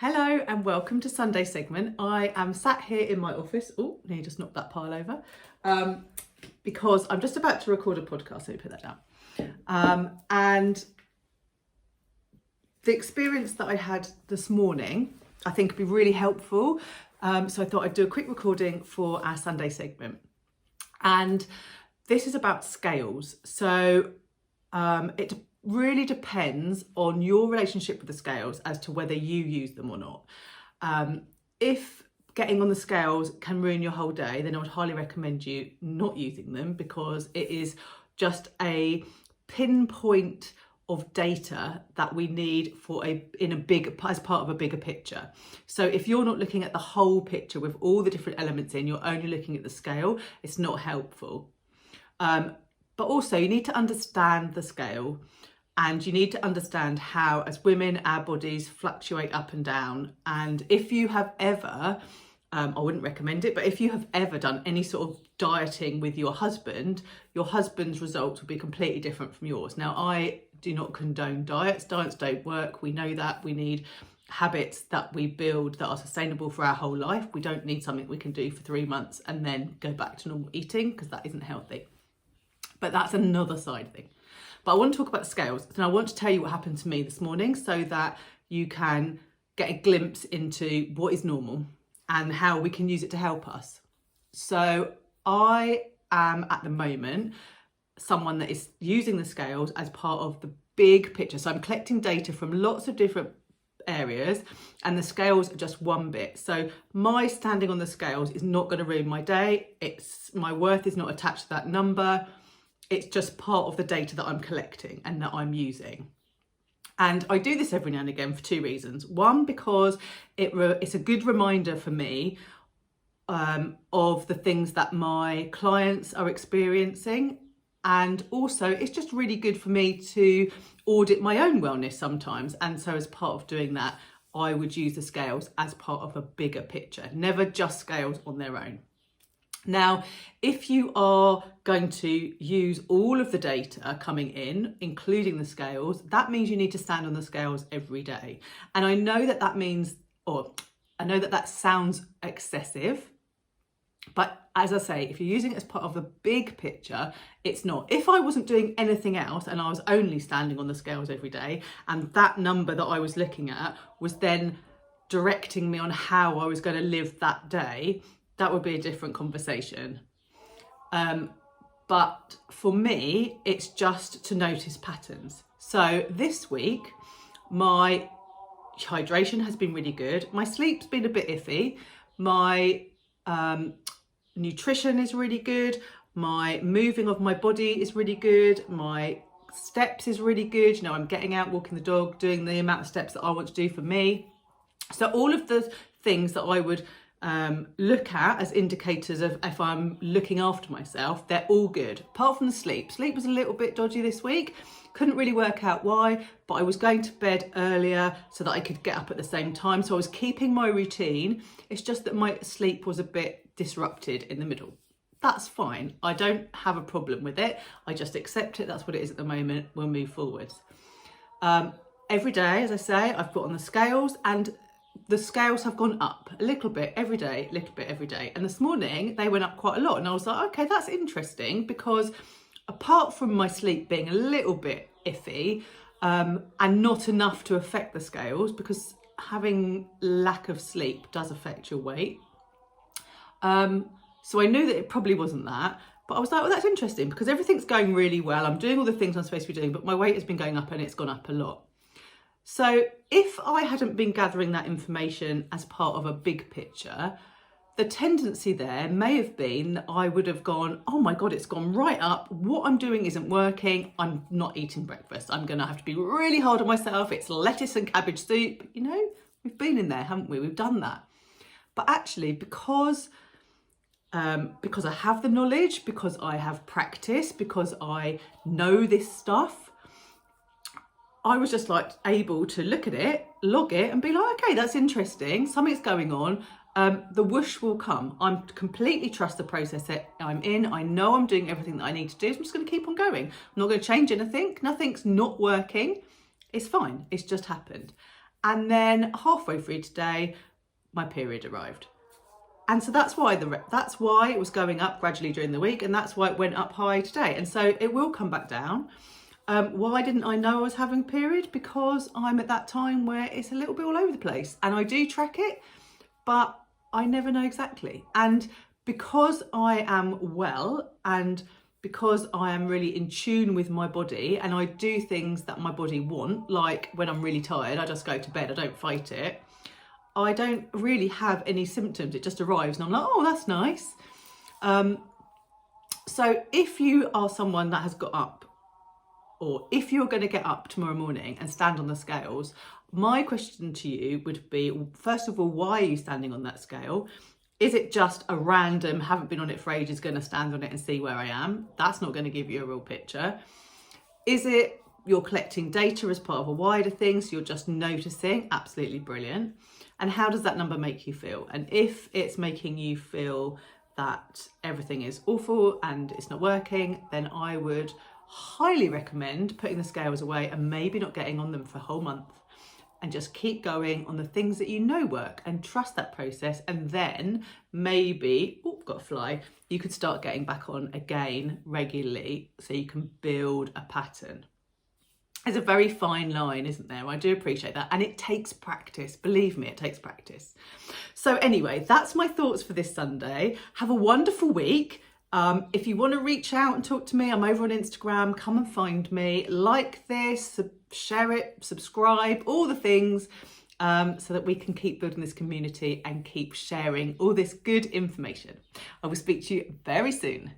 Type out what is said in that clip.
Hello and welcome to Sunday segment. I am sat here in my office. Oh, nearly just knocked that pile over. Because I'm just about to record a podcast, so put that down. And the experience that I had this morning, I think would be really helpful. So I thought I'd do a quick recording for our Sunday segment. And this is about scales. So it really depends on your relationship with the scales as to whether you use them or not. If getting on the scales can ruin your whole day, then I would highly recommend you not using them, because it is just a pinpoint of data that we need for as part of a bigger picture. So if you're not looking at the whole picture with all the different elements in, you're only looking at the scale, it's not helpful. But also you need to understand the scale, and you need to understand how, as women, our bodies fluctuate up and down. And if you have ever, I wouldn't recommend it, but if you have ever done any sort of dieting with your husband's results will be completely different from yours. Now, I do not condone diets. Diets don't work. We know that. We need habits that we build that are sustainable for our whole life. We don't need something we can do for 3 months and then go back to normal eating, because that isn't healthy. But that's another side thing. But I want to talk about scales, and I want to tell you what happened to me this morning so that you can get a glimpse into what is normal and how we can use it to help us. So I am at the moment someone that is using the scales as part of the big picture. So I'm collecting data from lots of different areas, and the scales are just one bit. So my standing on the scales is not going to ruin my day. My worth is not attached to that number. It's just part of the data that I'm collecting and that I'm using. And I do this every now and again for two reasons. One, because it's a good reminder for me of the things that my clients are experiencing. And also it's just really good for me to audit my own wellness sometimes. And so as part of doing that, I would use the scales as part of a bigger picture, never just scales on their own. Now, if you are going to use all of the data coming in, including the scales, that means you need to stand on the scales every day. And I know that means, or I know that sounds excessive, but as I say, if you're using it as part of the big picture, it's not. If I wasn't doing anything else and I was only standing on the scales every day, and that number that I was looking at was then directing me on how I was going to live that day, that would be a different conversation. But for me, it's just to notice patterns. So this week, my hydration has been really good. My sleep's been a bit iffy. My nutrition is really good. My moving of my body is really good. My steps is really good. You know, I'm getting out, walking the dog, doing the amount of steps that I want to do for me. So all of the things that I would look at as indicators of if I'm looking after myself, they're all good, apart from the sleep. Sleep was a little bit dodgy this week. Couldn't really work out why, but I was going to bed earlier so that I could get up at the same time. So I was keeping my routine. It's just that my sleep was a bit disrupted in the middle. That's fine. I don't have a problem with it. I just accept it. That's what it is at the moment. We'll move forwards. Every day, as I say, I've got on the scales, and the scales have gone up a little bit every day, And this morning they went up quite a lot. And I was like, okay, that's interesting, because apart from my sleep being a little bit iffy and not enough to affect the scales, because having lack of sleep does affect your weight. So I knew that it probably wasn't that. But I was like, well, that's interesting, because everything's going really well. I'm doing all the things I'm supposed to be doing, but my weight has been going up, and it's gone up a lot. So if I hadn't been gathering that information as part of a big picture, the tendency there may have been that I would have gone, oh my God, it's gone right up. What I'm doing isn't working. I'm not eating breakfast. I'm going to have to be really hard on myself. It's lettuce and cabbage soup. You know, we've been in there, haven't we? We've done that. But actually, because I have the knowledge, because I have practice, because I know this stuff, I was just like able to look at it, log it, and be like, okay, that's interesting. Something's going on. The whoosh will come. I'm completely trust the process that I'm in. I know I'm doing everything that I need to do. So I'm just going to keep on going. I'm not going to change anything. Nothing's not working. It's fine. It's just happened. And then halfway through today, my period arrived. And so that's why it was going up gradually during the week, and that's why it went up high today. And so it will come back down. Why didn't I know I was having a period? Because I'm at that time where it's a little bit all over the place, and I do track it, but I never know exactly. And because I am well, and because I am really in tune with my body, and I do things that my body want, like when I'm really tired, I just go to bed, I don't fight it. I don't really have any symptoms. It just arrives and I'm like, oh, that's nice. So if you are someone that has got up, or if you're going to get up tomorrow morning and stand on the scales, my question to you would be, first of all, why are you standing on that scale? Is it just a random, haven't been on it for ages, going to stand on it and see where I am? That's not going to give you a real picture. Is it you're collecting data as part of a wider thing, so you're just noticing? Absolutely brilliant. And how does that number make you feel? And if it's making you feel that everything is awful and it's not working, then I would highly recommend putting the scales away and maybe not getting on them for a whole month, and just keep going on the things that you know work and trust that process. And then maybe, oh, got a fly, you could start getting back on again regularly so you can build a pattern. There's a very fine line, isn't there? I do appreciate that. And it takes practice. Believe me, it takes practice. So anyway, that's my thoughts for this Sunday. Have a wonderful week. If you want to reach out and talk to me, I'm over on Instagram. Come and find me. Like this, share it, subscribe, all the things, so that we can keep building this community and keep sharing all this good information. I will speak to you very soon.